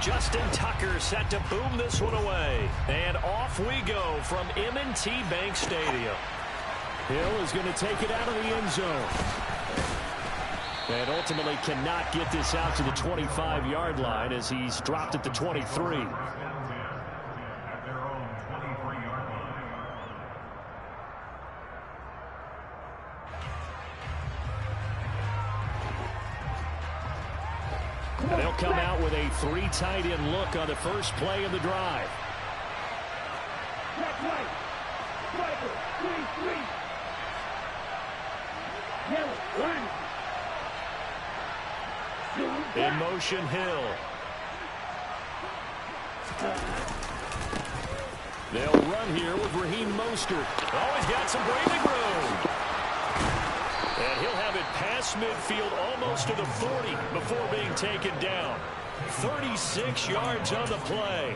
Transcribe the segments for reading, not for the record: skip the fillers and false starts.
Justin Tucker set to boom this one away. And off we go from M&T Bank Stadium. Hill is going to take it out of the end zone. And ultimately cannot get this out to the 25-yard line as he's dropped at the 23. And they'll come out with a 3 tight end look on the first play of the drive. In motion, Hill. They'll run here with Raheem Mostert. Oh, he's got some breathing room. And he'll have it past midfield almost to the 40 before being taken down. 36 yards on the play.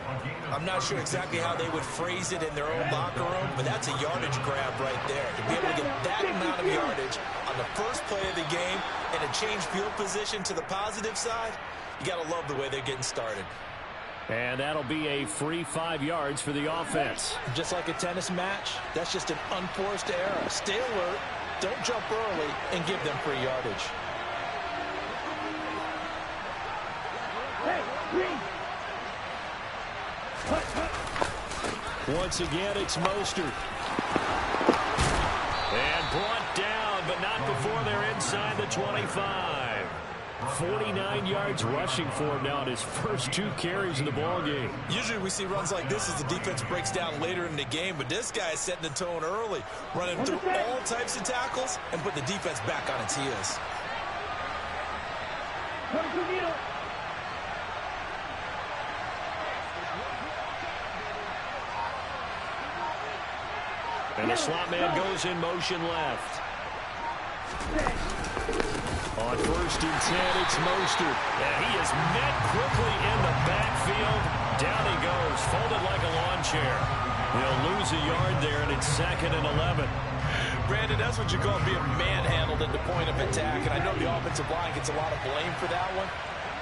I'm not sure exactly how they would phrase it in their own locker room, but that's a yardage grab right there. To be able to get that amount of yardage on the first play of the game and a change field position to the positive side, you got to love the way they're getting started. And that'll be a free 5 yards for the offense. Just like a tennis match, that's just an unforced error. Stay alert, don't jump early, and give them free yardage. Once again, it's Mostert. And brought down, but not before they're inside the 25. 49 yards rushing for him now in his first 2 carries in the ballgame. Usually we see runs like this as the defense breaks down later in the game, but this guy is setting the tone early, running through all types of tackles and put the defense back on its heels. And the slot man goes in motion left. On 1st and 10, it's Mostert. And he is met quickly in the backfield. Down he goes, folded like a lawn chair. He'll lose a yard there, and it's 2nd and 11. Brandon, that's what you call being manhandled at the point of attack. And I know the offensive line gets a lot of blame for that one.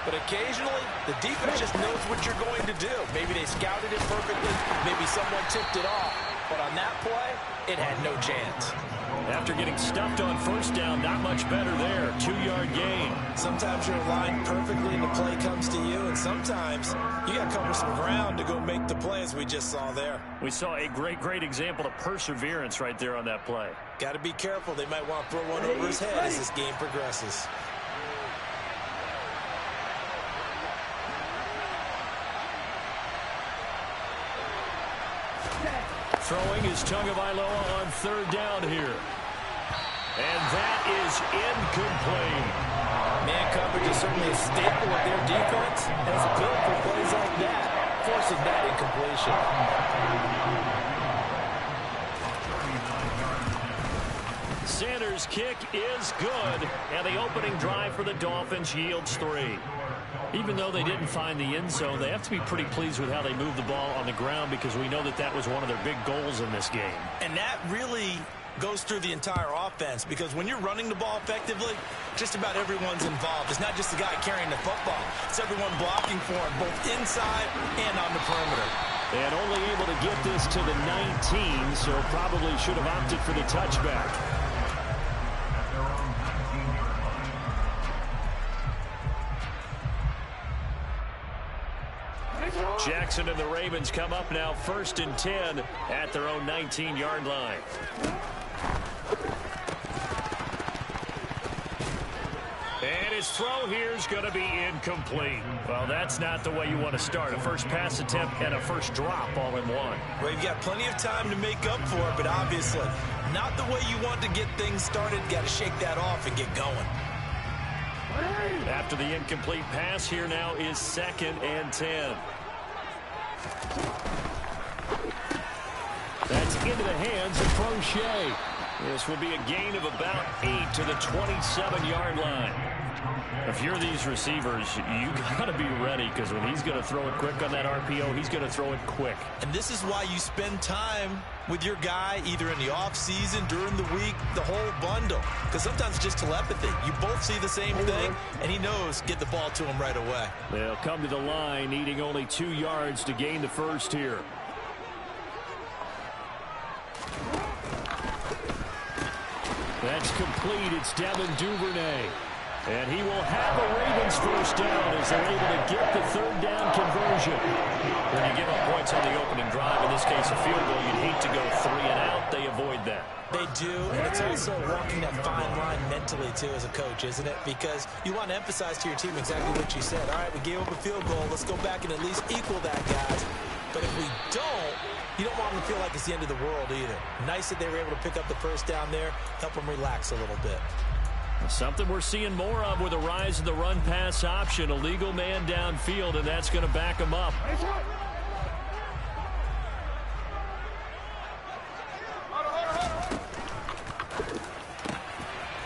But occasionally, the defense just knows what you're going to do. Maybe they scouted it perfectly. Maybe someone tipped it off. But on that play, it had no chance. After getting stuffed on 1st down, not much better there. 2-yard gain. Sometimes you're aligned perfectly and the play comes to you, and sometimes you got to cover some ground to go make the play, as we just saw there. We saw a great example of perseverance right there on that play. Got to be careful. They might want to throw one over his head as this game progresses. Throwing is Tagovailoa on 3rd down here. And that is incomplete. Man coverage is certainly a staple of their defense, and it's built for plays like that, forcing that incompletion. Sanders' kick is good, and the opening drive for the Dolphins yields 3. Even though they didn't find the end zone, they have to be pretty pleased with how they moved the ball on the ground, because we know that that was one of their big goals in this game. And that really goes through the entire offense, because when you're running the ball effectively, just about everyone's involved. It's not just the guy carrying the football. It's everyone blocking for him, both inside and on the perimeter. And only able to get this to the 19, so probably should have opted for the touchback. Jackson and the Ravens come up now 1st and 10 at their own 19-yard line. And his throw here is going to be incomplete. Well, that's not the way you want to start. A first pass attempt and a first drop all in one. Well, you've got plenty of time to make up for it, but obviously not the way you want to get things started. Got to shake that off and get going. After the incomplete pass, here now is 2nd and 10. That's into the hands of Crochet. This will be a gain of about 8 to the 27-yard line. If you're these receivers, you got to be ready because when he's going to throw it quick on that RPO, he's going to throw it quick. And this is why you spend time with your guy either in the offseason, during the week, the whole bundle. Because sometimes it's just telepathy. You both see the same thing, and he knows get the ball to him right away. They'll come to the line needing only 2 yards to gain the first here. That's complete. It's Devin Duvernay. And he will have a Ravens first down as they're able to get the third down conversion. When you give up points on the opening drive, in this case a field goal, you'd hate to go 3 and out. They avoid that. They do, and it's also walking that fine line mentally, too, as a coach, isn't it? Because you want to emphasize to your team exactly what you said. All right, we gave up a field goal. Let's go back and at least equal that, guys. But if we don't, you don't want them to feel like it's the end of the world either. Nice that they were able to pick up the first down there, help them relax a little bit. Something we're seeing more of with a rise in the run-pass option. A legal man downfield, and that's going to back him up.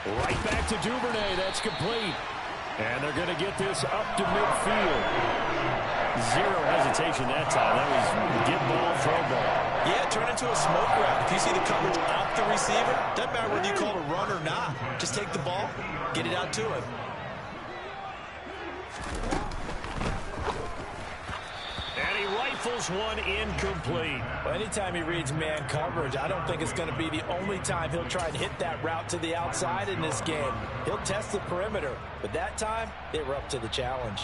Right back to Duvernay. That's complete. And they're going to get this up to midfield. Zero hesitation that time. That was get ball, throw ball. Yeah, turn into a smoke route. If you see the coverage off the receiver, doesn't matter whether you call it a run or not. Just take the ball, get it out to him. And he rifles one incomplete. Well, anytime he reads man coverage, I don't think it's going to be the only time he'll try and hit that route to the outside in this game. He'll test the perimeter, but that time, they were up to the challenge.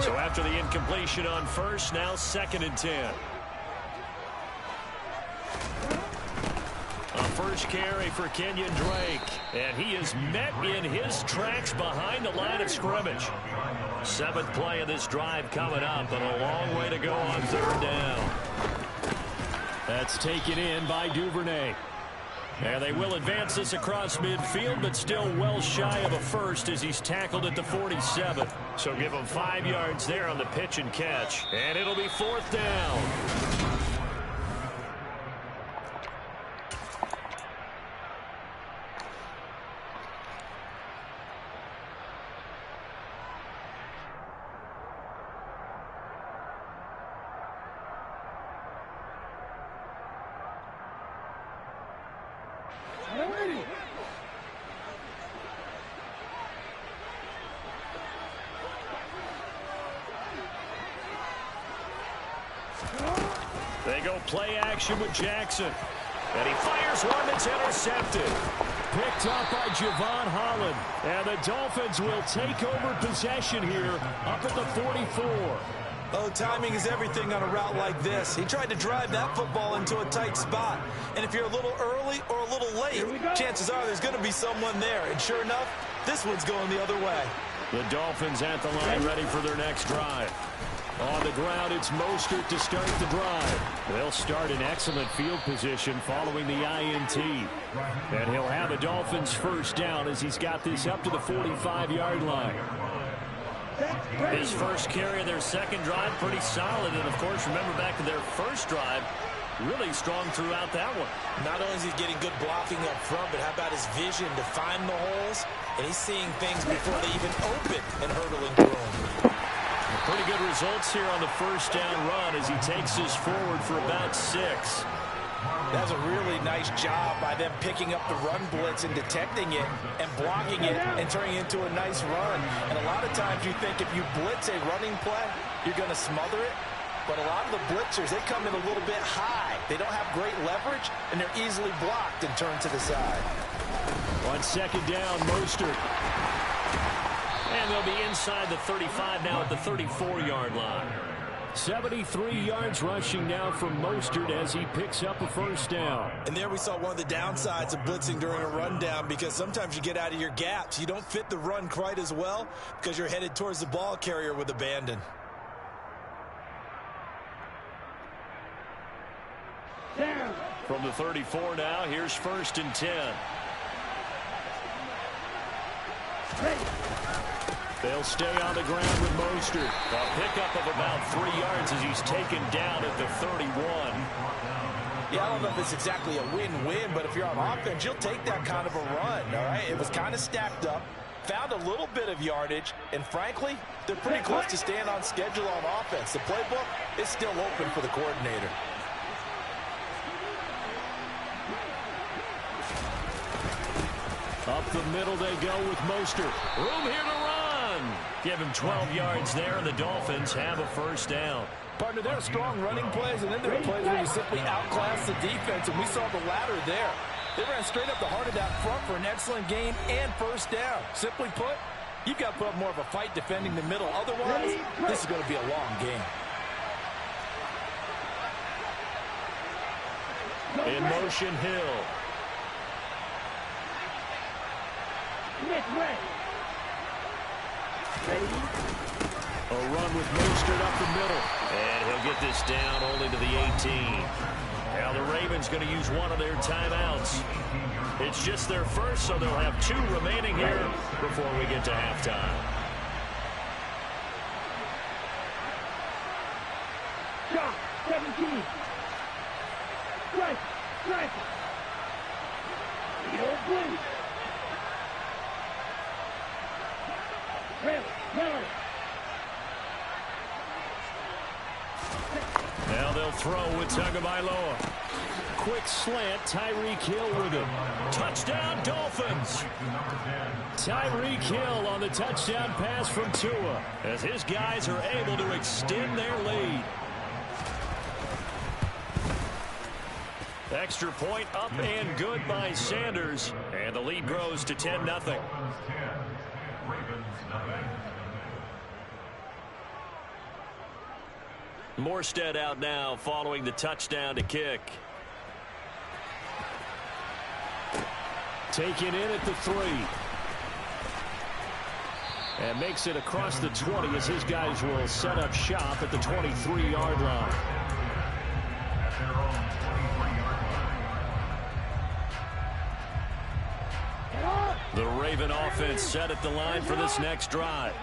So after the incompletion on first, now 2nd and 10. A first carry for Kenyon Drake. And he is met in his tracks behind the line of scrimmage. 7th play of this drive coming up, and a long way to go on 3rd down. That's taken in by Duvernay. And they will advance this across midfield, but still well shy of a first as he's tackled at the 47. So give him 5 yards there on the pitch and catch. And it'll be 4th down. They go play action with Jackson. And he fires one that's intercepted. Picked up by Javon Holland. And the Dolphins will take over possession here up at the 44. Oh, timing is everything on a route like this. He tried to drive that football into a tight spot. And if you're a little early or a little late, chances are there's going to be someone there. And sure enough, this one's going the other way. The Dolphins at the line ready for their next drive. On the ground, it's Mostert to start the drive. They'll start in excellent field position following the INT. And he'll have a Dolphins first down as he's got this up to the 45-yard line. His first carry of their second drive, pretty solid. And, of course, remember back to their first drive, really strong throughout that one. Not only is he getting good blocking up front, but how about his vision to find the holes? And he's seeing things before they even open and hurdling through them. Pretty good results here on the first down run as he takes this forward for about 6. That's a really nice job by them picking up the run blitz and detecting it and blocking it and turning it into a nice run. And a lot of times you think if you blitz a running play, you're going to smother it. But a lot of the blitzers, they come in a little bit high. They don't have great leverage, and they're easily blocked and turned to the side. On 2nd down, Mostert. And they'll be inside the 35 now at the 34-yard line. 73 yards rushing now from Mostert as he picks up a first down. And there we saw one of the downsides of blitzing during a rundown, because sometimes you get out of your gaps. You don't fit the run quite as well because you're headed towards the ball carrier with abandon. From the 34 now, here's 1st and 10. They'll stay on the ground with Mostert. A pickup of about 3 yards as he's taken down at the 31. Yeah, I don't know if it's exactly a win-win, but if you're on offense, you'll take that kind of a run, all right? It was kind of stacked up, found a little bit of yardage, and frankly, they're pretty close to staying on schedule on offense. The playbook is still open for the coordinator. Up the middle they go with Mostert. Room here to run. Give him 12 yards there, and the Dolphins have a first down. Partner, there are strong running plays, and then there are plays where you simply outclass the defense, and we saw the latter there. They ran straight up the heart of that front for an excellent game and first down. Simply put, you've got to put up more of a fight defending the middle. Otherwise, this is going to be a long game. In motion, Hill. A run with Mostert up the middle. And he'll get this down only to the 18. Now the Ravens going to use one of their timeouts. It's just their first, so they'll have 2 remaining here before we get to halftime. Shot, 17. Strike, strike. Field blue. Miller. Now they'll throw with Tagovailoa. Quick slant, Tyreek Hill with him. Touchdown, Dolphins. Tyreek Hill on the touchdown pass from Tua, as his guys are able to extend their lead. Extra point up and good by Sanders, and the lead grows to 10-0. Morstead out now following the touchdown to kick. Taken in at the 3. And makes it across the 20 as his guys will set up shop at the 23-yard line. The Raven offense set at the line for this next drive.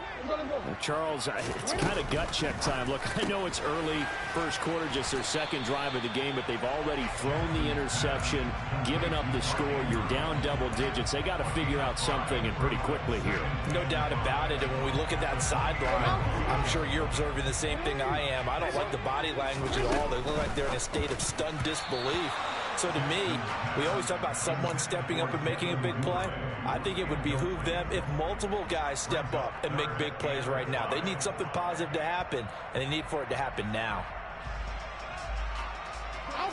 Charles, it's kind of gut check time. Look, I know it's early, first quarter, just their second drive of the game, but they've already thrown the interception, given up the score. You're down double digits. They got to figure out something, and pretty quickly here. No doubt about it. And when we look at that sideline, I'm sure you're observing the same thing I am. I don't like the body language at all. They look like they're in a state of stunned disbelief. So to me, we always talk about someone stepping up and making a big play. I think it would behoove them if multiple guys step up and make big plays right now. They need something positive to happen, and they need for it to happen now.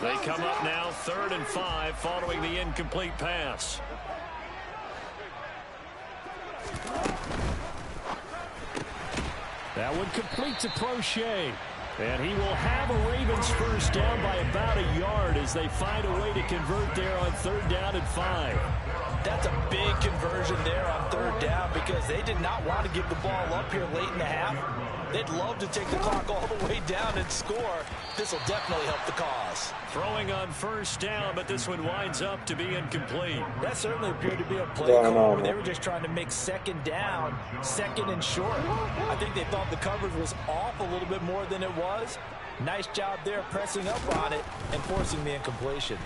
They come up now 3rd and 5 following the incomplete pass. That one complete to Prochet. And he will have a Ravens first down by about a yard as they find a way to convert there on 3rd down and 5. That's a big conversion there on 3rd down because they did not want to give the ball up here late in the half. They'd love to take the clock all the way down and score. This will definitely help the cause. Throwing on 1st down, but this one winds up to be incomplete. That certainly appeared to be a play call where they were just trying to make 2nd down, 2nd and short. I think they thought the coverage was off a little bit more than it was. Nice job there pressing up on it and forcing the incompletion.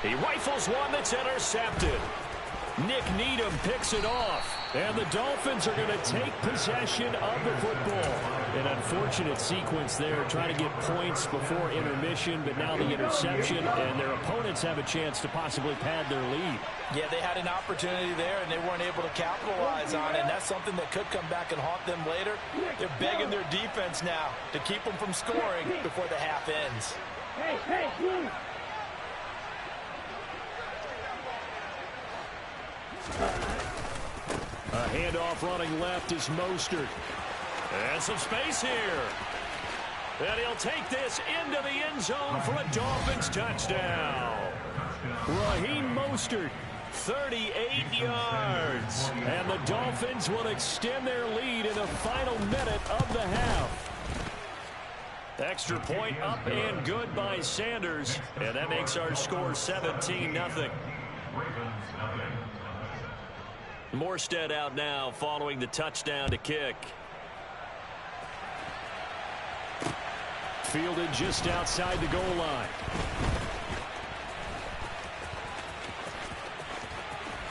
He rifles one that's intercepted. Nick Needham picks it off. And the Dolphins are going to take possession of the football. An unfortunate sequence there, trying to get points before intermission, but now the interception, and their opponents have a chance to possibly pad their lead. Yeah, they had an opportunity there, and they weren't able to capitalize on it, and that's something that could come back and haunt them later. They're begging their defense now to keep them from scoring before the half ends. Hey, A handoff running left is Mostert. And some space here. And he'll take this into the end zone for a Dolphins touchdown. Raheem Mostert, 38 yards. And the Dolphins will extend their lead in the final minute of the half. Extra point up and good by Sanders. And that makes our score 17-0. Morstead out now following the touchdown to kick. fielded just outside the goal line.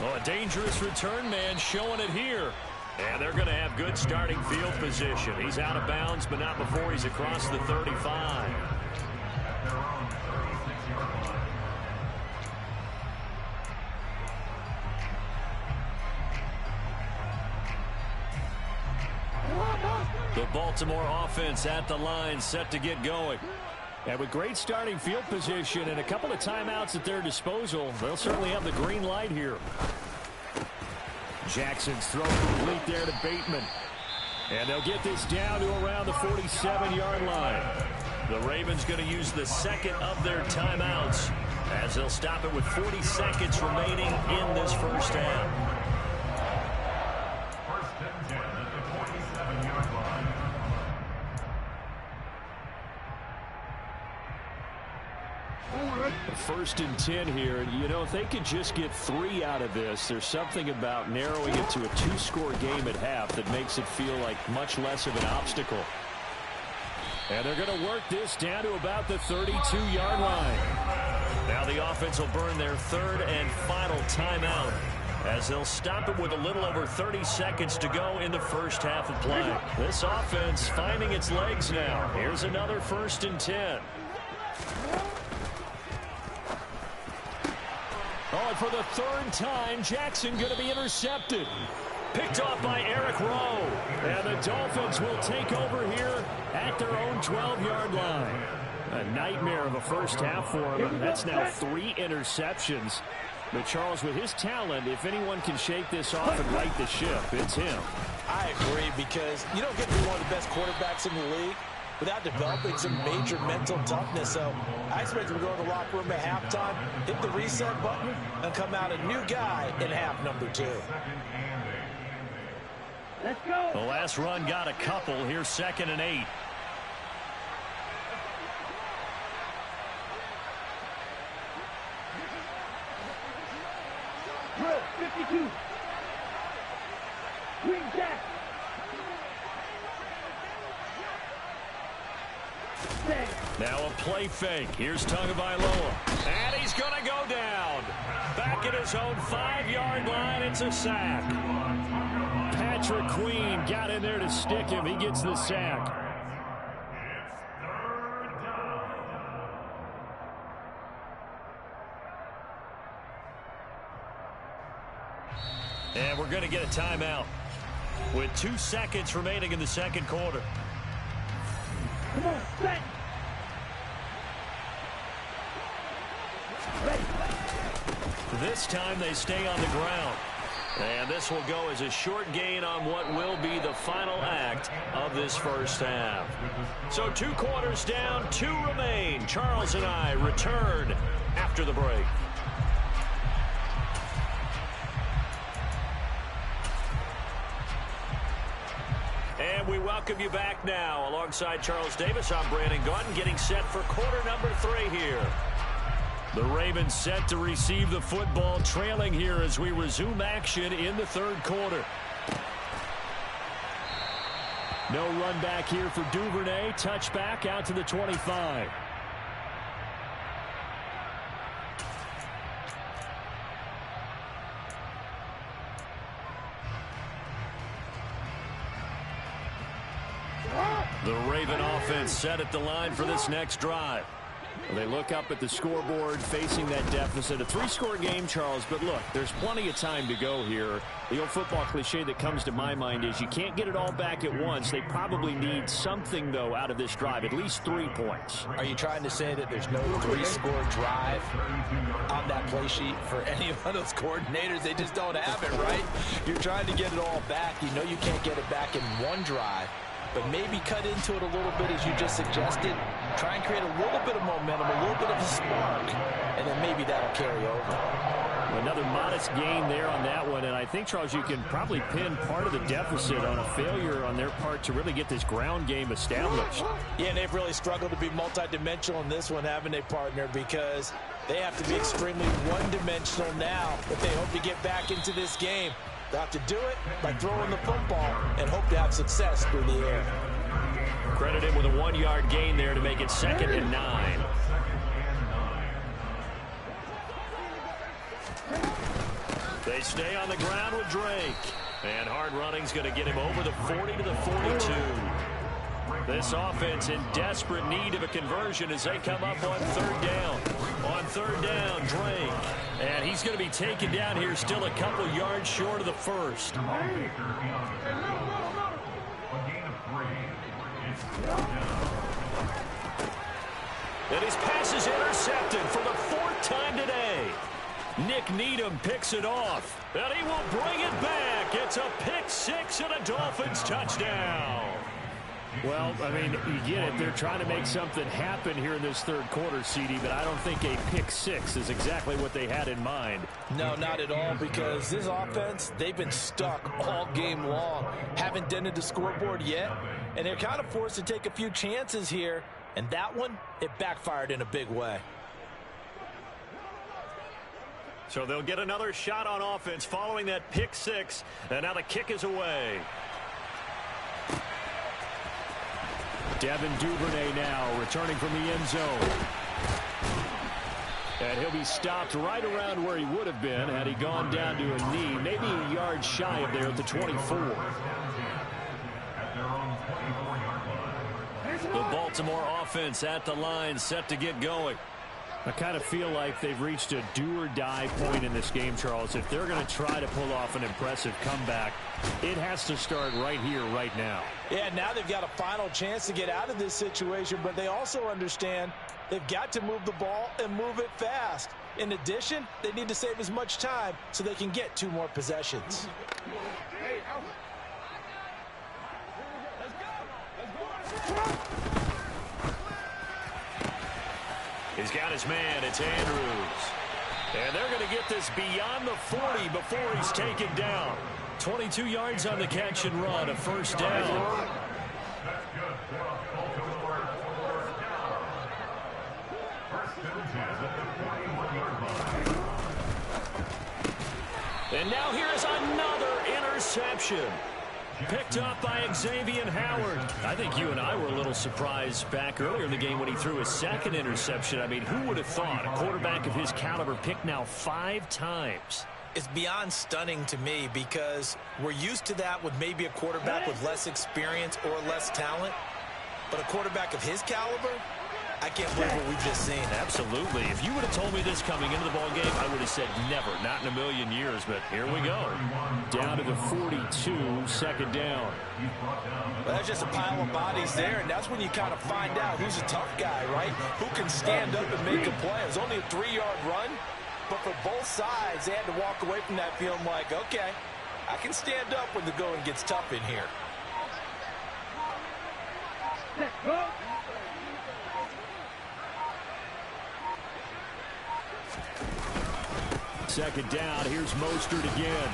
Oh, a dangerous return man showing it here. And they're going to have good starting field position. He's out of bounds, but not before he's across the 35. The Baltimore offense at the line, set to get going. And with great starting field position and a couple of timeouts at their disposal, they'll certainly have the green light here. Jackson's throw complete there to Bateman. And they'll get this down to around the 47-yard line. The Ravens going to use the second of their timeouts as they'll stop it with 40 seconds remaining in this first half. First and 10 here. You know, if they could just get 3 out of this, there's something about narrowing it to a 2-score game at half that makes it feel like much less of an obstacle. And they're going to work this down to about the 32-yard line. Now the offense will burn their third and final timeout as they'll stop it with a little over 30 seconds to go in the first half of play. This offense finding its legs now. Here's another first and 10. Oh, and for the third time, Jackson going to be intercepted. Picked off by Eric Rowe. And the Dolphins will take over here at their own 12-yard line. A nightmare of a first half for him. That's now 3 interceptions. But Charles, with his talent, if anyone can shake this off and right the ship, it's him. I agree, because you don't get to be one of the best quarterbacks in the league without developing some major mental toughness. So I expect him to go in the locker room at halftime, hit the reset button, and come out a new guy in half number 2. Let's go. The last run got a couple. Here's 2nd and 8. Drill 52. Green Jack. Now a play fake. Here's Tagovailoa. And he's going to go down. Back at his own 5-yard line. It's a sack. Patrick Queen got in there to stick him. He gets the sack. And we're going to get a timeout with 2 seconds remaining in the second quarter. Come on, set. Ready. This time they stay on the ground. And this will go as a short gain on what will be the final act of this first half. So 2 quarters down, 2 remain. Charles and I return after the break. And we welcome you back now. Alongside Charles Davis, I'm Brandon Gaudin, getting set for quarter number 3 here. The Ravens set to receive the football, trailing here as we resume action in the third quarter. No run back here for Duvernay. Touchback out to the 25. The Raven offense set at the line for this next drive. They look up at the scoreboard, facing that deficit. A 3-score game, Charles, but look, there's plenty of time to go here. The old football cliche that comes to my mind is you can't get it all back at once. They probably need something, though, out of this drive, at least 3 points. Are you trying to say that there's no 3-score drive on that play sheet for any of those coordinators? They just don't have it, right? You're trying to get it all back. You know you can't get it back in one drive. But maybe cut into it a little bit, as you just suggested. Try and create a little bit of momentum, a little bit of a spark, and then maybe that'll carry over. Another modest gain there on that one, and I think, Charles, you can probably pin part of the deficit on a failure on their part to really get this ground game established. Yeah, and they've really struggled to be multidimensional in this one, haven't they, partner? Because they have to be extremely one-dimensional now if they hope to get back into this game. They have to do it by throwing the football and hope to have success through the air. Credit him with a 1-yard gain there to make it 2nd and 9. They stay on the ground with Drake. And hard running's going to get him over the 40 to the 42. This offense in desperate need of a conversion as they come up on 3rd down. On 3rd down, Drake. And he's going to be taken down here still a couple yards short of the first. And his pass is intercepted for the 4th time today. Nick Needham picks it off, and he will bring it back. It's a pick 6 and a Dolphins touchdown. Well, I mean, you get it. They're trying to make something happen here in this 3rd quarter, CD, but I don't think a pick 6 is exactly what they had in mind. No, not at all, because this offense, they've been stuck all game long. Haven't dented the scoreboard yet, and they're kind of forced to take a few chances here, and that one, it backfired in a big way. So they'll get another shot on offense following that pick 6, and now the kick is away. Devin Duvernay now returning from the end zone. And he'll be stopped right around where he would have been had he gone down to a knee, maybe a yard shy of there at the 24. The Baltimore offense at the line, set to get going. I kind of feel like they've reached a do-or-die point in this game, Charles. If they're going to try to pull off an impressive comeback, it has to start right here, right now. Yeah, now they've got a final chance to get out of this situation, but they also understand they've got to move the ball and move it fast. In addition, they need to save as much time so they can get 2 more possessions. He's got his man. It's Andrews. And they're going to get this beyond the 40 before he's taken down. 22 yards on the catch and run, a 1st down. And now here's another interception. Picked up by Xavier Howard. I think you and I were a little surprised back earlier in the game when he threw his 2nd interception. I mean, who would have thought a quarterback of his caliber picked now 5 times? It's beyond stunning to me because we're used to that with maybe a quarterback with less experience or less talent. But a quarterback of his caliber, I can't believe what we've just seen. Absolutely. If you would have told me this coming into the ballgame, I would have said never, not in a million years. But here we go. Down to the 42, 2nd down. Well, that's just a pile of bodies there, and that's when you kind of find out who's a tough guy, right? Who can stand up and make a play. It was only a 3-yard run, but for both sides, they had to walk away from that feeling like, okay, I can stand up when the going gets tough in here. Let's go. Second down, here's Mostert again.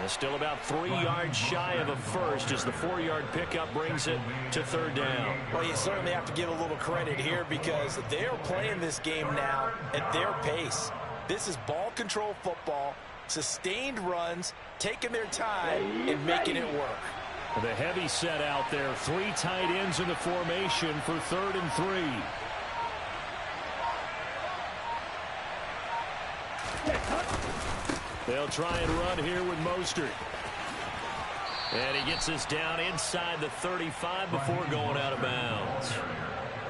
Still about 3 yards shy of a first as the 4-yard pickup brings it to 3rd down. Well, you certainly have to give a little credit here because they're playing this game now at their pace. This is ball control football, sustained runs, taking their time and making it work. The heavy set out there, 3 tight ends in the formation for 3rd and 3. They'll try and run here with Mostert. And he gets us down inside the 35 before going out of bounds.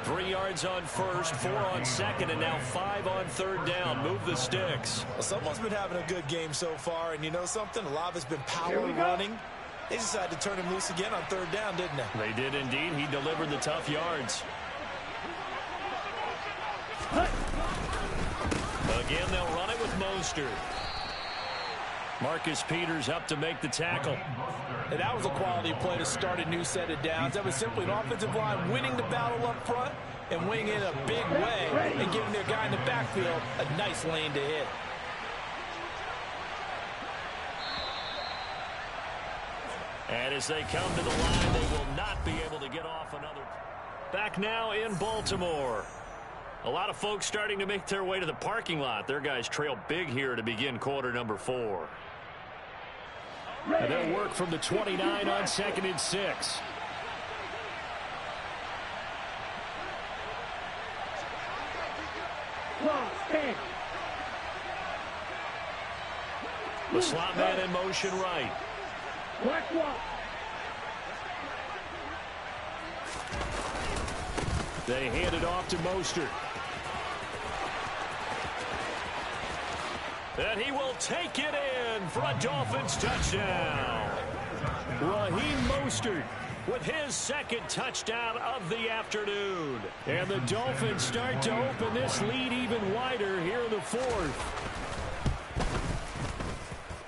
3 yards on 1st, 4 on 2nd, and now 5 on 3rd down. Move the sticks. Well, someone's been having a good game so far, and you know something? A lot of it's been power running. They decided to turn him loose again on 3rd down, didn't they? They did indeed. He delivered the tough yards. Again, they'll run it with Mostert. Marcus Peters up to make the tackle. And that was a quality play to start a new set of downs. That was simply an offensive line winning the battle up front and winning in a big way and giving their guy in the backfield a nice lane to hit. And as they come to the line, they will not be able to get off another. Back now in Baltimore. A lot of folks starting to make their way to the parking lot. Their guys trail big here to begin quarter number 4. And they'll work from the 29 on 2nd and 6. 12, stand. The slot man in motion right. Black walk. They hand it off to Mostert. And he will take it in for a Dolphins touchdown. Raheem Mostert with his second touchdown of the afternoon. And the Dolphins start to open this lead even wider here in the fourth.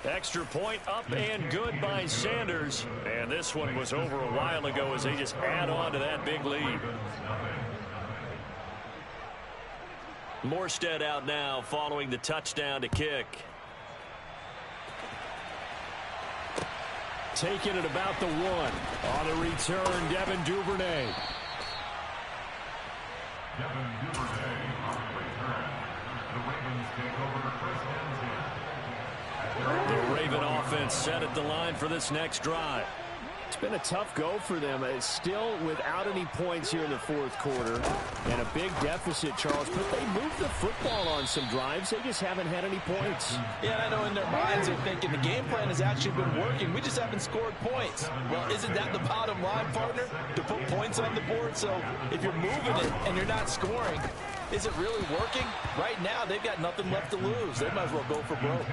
Extra point up and good by Sanders. And this one was over a while ago as they just add on to that big lead. Morstead out now following the touchdown to kick. Taking it about the 1. On the return, Devin Duvernay. Devin Duvernay on the return. The Ravens take over first and 10. The Raven offense set at the line for this next drive. It's been a tough go for them. It's still without any points here in the fourth quarter. And a big deficit, Charles. But they moved the football on some drives. They just haven't had any points. Yeah, I know in their minds they're thinking the game plan has actually been working. We just haven't scored points. Well, isn't that the bottom line, partner? To put points on the board? So if you're moving it and you're not scoring, is it really working? Right now, they've got nothing left to lose. They might as well go for broke.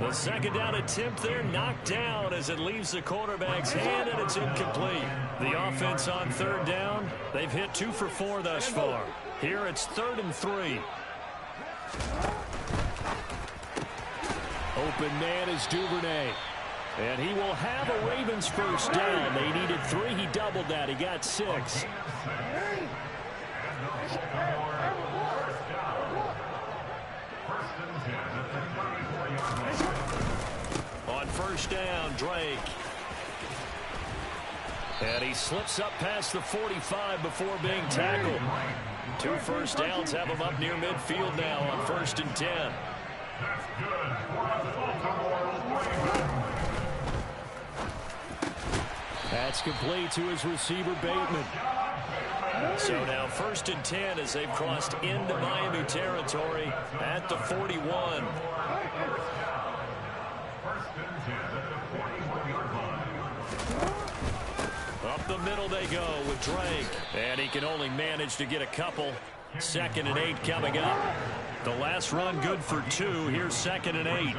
The second down attempt there knocked down as it leaves the quarterback's hand, and it's incomplete. The offense on third down, they've hit 2 for 4 thus far. Here it's 3rd and 3. Open man is Duvernay. And he will have a Ravens first down. They needed 3. He doubled that. He got 6. On first down, Drake. And he slips up past the 45 before being tackled. 2 first downs have him up near midfield now on 1st and 10. That's complete to his receiver, Bateman. So now 1st and 10 as they've crossed into Miami territory at the 41. Up the middle they go with Drake. And he can only manage to get a couple. 2nd and 8 coming up. The last run good for 2. Here's 2nd and 8.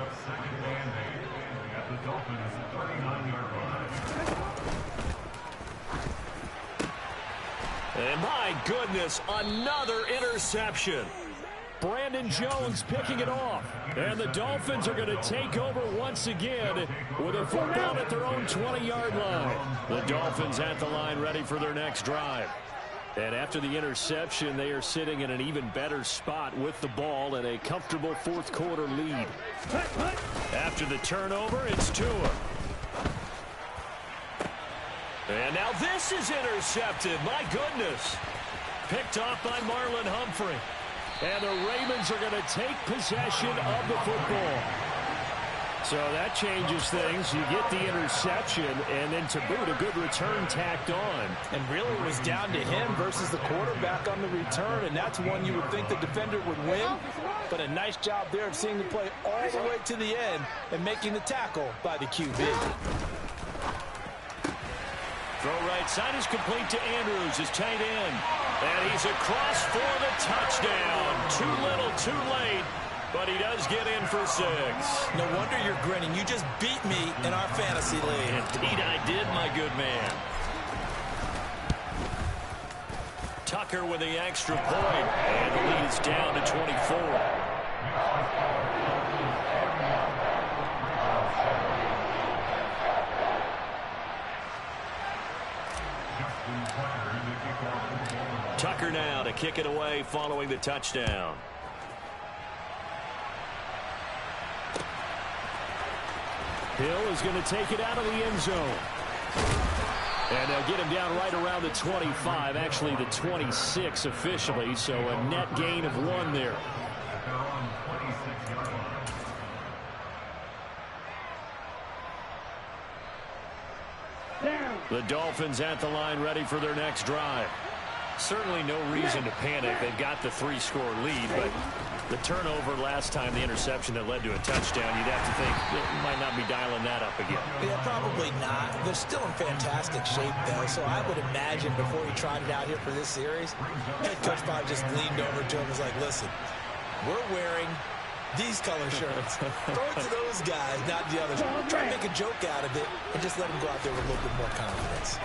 And my goodness, another interception. Brandon Jones picking it off. And the Dolphins are going to take over once again with a football at their own 20-yard line. The Dolphins at the line ready for their next drive. And after the interception, they are sitting in an even better spot with the ball and a comfortable fourth quarter lead. After the turnover, it's Tua. And now this is intercepted. My goodness. Picked off by Marlon Humphrey. And the Ravens are going to take possession of the football. So that changes things. You get the interception, and then to boot, a good return tacked on. And really it was down to him versus the quarterback on the return, and that's one you would think the defender would win. But a nice job there of seeing the play all the way to the end and making the tackle by the QB. Throw right side is complete to Andrews, his tight end. And he's across for the touchdown. Too little, too late. But he does get in for 6. No wonder you're grinning. You just beat me in our fantasy league. Indeed I did, my good man. Tucker with the extra point. And the lead is down to 24. Tucker now to kick it away following the touchdown. Hill is going to take it out of the end zone. And they'll get him down right around the 25, actually the 26 officially, so a net gain of 1 there. The Dolphins at the line ready for their next drive. Certainly no reason to panic. They've got the 3-score lead, but the turnover last time, the interception that led to a touchdown, you'd have to think they might not be dialing that up again. Yeah, probably not. They're still in fantastic shape, though, so I would imagine before he tried it out here for this series, head coach probably just leaned over to him and was like, listen, we're wearing these color shirts. Throw it to those guys, not the others. Try to make a joke out of it and just let them go out there with a little bit more confidence.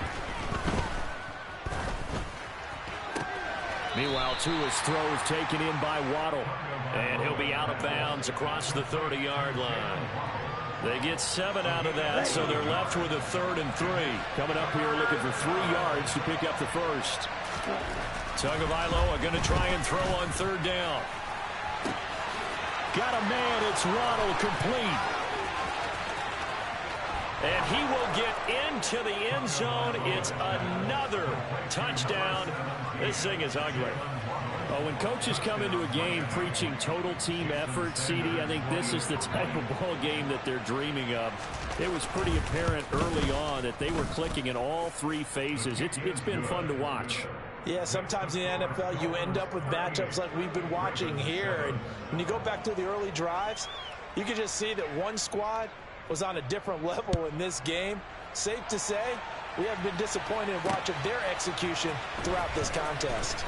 Meanwhile, Tua's throw is taken in by Waddle, and he'll be out of bounds across the 30-yard line. They get 7 out of that, so they're left with a 3rd and 3. Coming up here looking for 3 yards to pick up the first. Tagovailoa going to try and throw on 3rd down. Got a man, it's Waddle, complete. And he will get into the end zone. It's another touchdown. This thing is ugly. Well, when coaches come into a game preaching total team effort, CD, I think this is the type of ball game that they're dreaming of. It was pretty apparent early on that they were clicking in all 3 phases. It's been fun to watch. Yeah, sometimes in the NFL you end up with matchups like we've been watching here. And when you go back to the early drives, you can just see that one squad was on a different level in this game. Safe to say, we haven't been disappointed in watching their execution throughout this contest.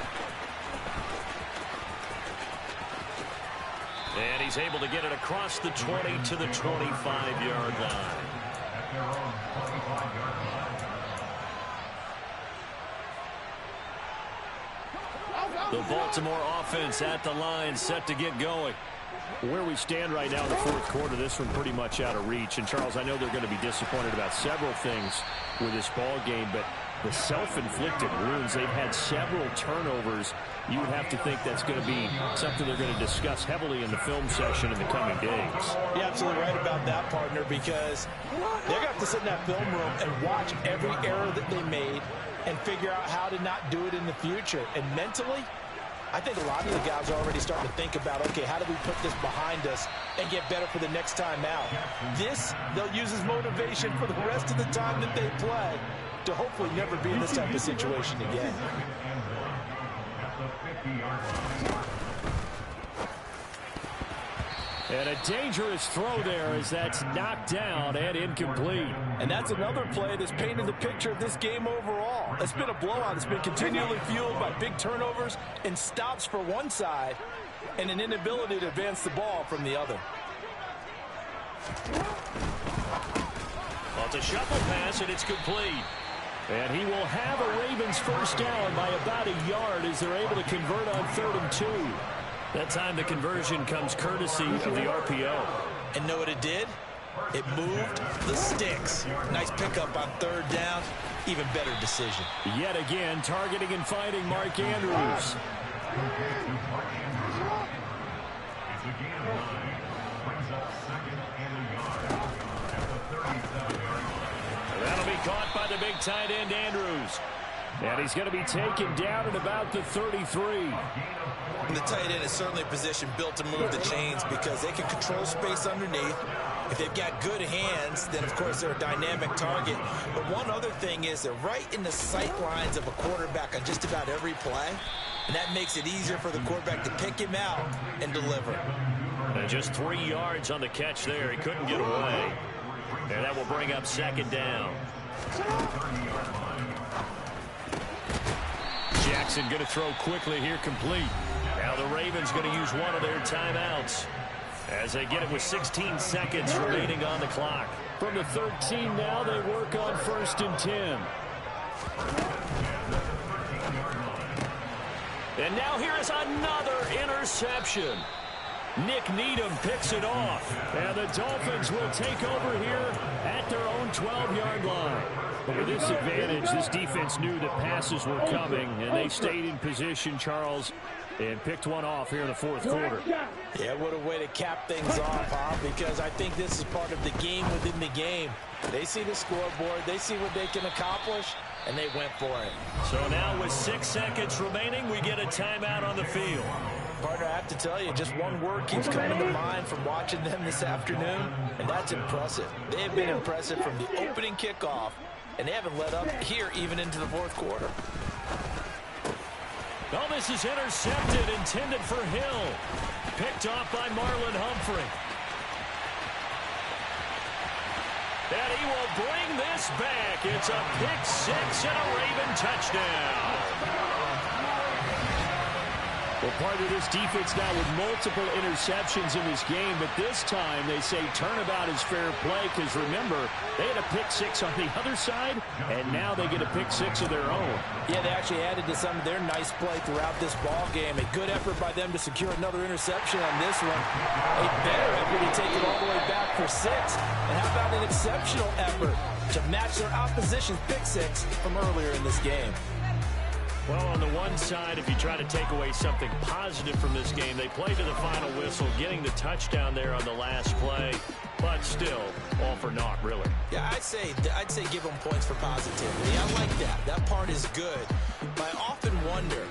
And he's able to get it across the 20 to the 25-yard line. The Baltimore offense at the line, set to get going. Where we stand right now in the 4th quarter, this one pretty much out of reach. And, Charles, I know they're going to be disappointed about several things with this ball game, but the self-inflicted wounds, they've had several turnovers. You would have to think that's going to be something they're going to discuss heavily in the film session in the coming days. You're absolutely right about that, partner, because they're going to have to sit in that film room and watch every error that they made and figure out how to not do it in the future. And mentally, I think a lot of the guys are already starting to think about, okay, how do we put this behind us and get better for the next time out? This, they'll use as motivation for the rest of the time that they play to hopefully never be in this type of situation again. And a dangerous throw there as that's knocked down and incomplete. And that's another play that's painted the picture of this game overall. It's been a blowout. It's been continually fueled by big turnovers and stops for one side and an inability to advance the ball from the other. Well, it's a shuffle pass, and it's complete. And he will have a Ravens first down by about a yard as they're able to convert on 3rd and 2. That time the conversion comes courtesy of the RPO. And know what it did? It moved the sticks. Nice pickup on 3rd down. Even better decision. Yet again, targeting and finding Mark Andrews. That'll be caught by the big tight end, Andrews. And he's going to be taken down at about the 33. And the tight end is certainly a position built to move the chains because they can control space underneath. If they've got good hands, then, of course, they're a dynamic target. But one other thing is they're right in the sight lines of a quarterback on just about every play. And that makes it easier for the quarterback to pick him out and deliver. And just 3 yards on the catch there. He couldn't get away. And that will bring up 2nd down. Jackson going to throw quickly here, complete. Now the Ravens going to use one of their timeouts as they get it with 16 seconds remaining on the clock. From the 13 now, they work on 1st and 10. And now here is another interception. Nick Needham picks it off. And the Dolphins will take over here at their own 12-yard line. But with this advantage, this defense knew that passes were coming, and they stayed in position, Charles, and picked one off here in the 4th quarter. Yeah, what a way to cap things off, huh? Because I think this is part of the game within the game. They see the scoreboard, they see what they can accomplish, and they went for it. So now with 6 seconds remaining, we get a timeout on the field. Partner, I have to tell you, just one word keeps coming to mind from watching them this afternoon, and that's impressive. They have been impressive from the opening kickoff, and they haven't let up here even into the 4th quarter. Oh, this is intercepted, intended for Hill. Picked off by Marlon Humphrey. And he will bring this back. It's a pick six and a Raven touchdown. Well, part of this defense now with multiple interceptions in this game, but this time they say turnabout is fair play because, remember, they had a pick six on the other side, and now they get a pick six of their own. Yeah, they actually added to some of their nice play throughout this ball game. A good effort by them to secure another interception on this one. A better effort to take it all the way back for six. And how about an exceptional effort to match their opposition's pick six from earlier in this game? Well, on the one side, if you try to take away something positive from this game, they played to the final whistle, getting the touchdown there on the last play, but still, all for naught, really. Yeah, I'd say give them points for positivity. I like that. That part is good. But I often wonder,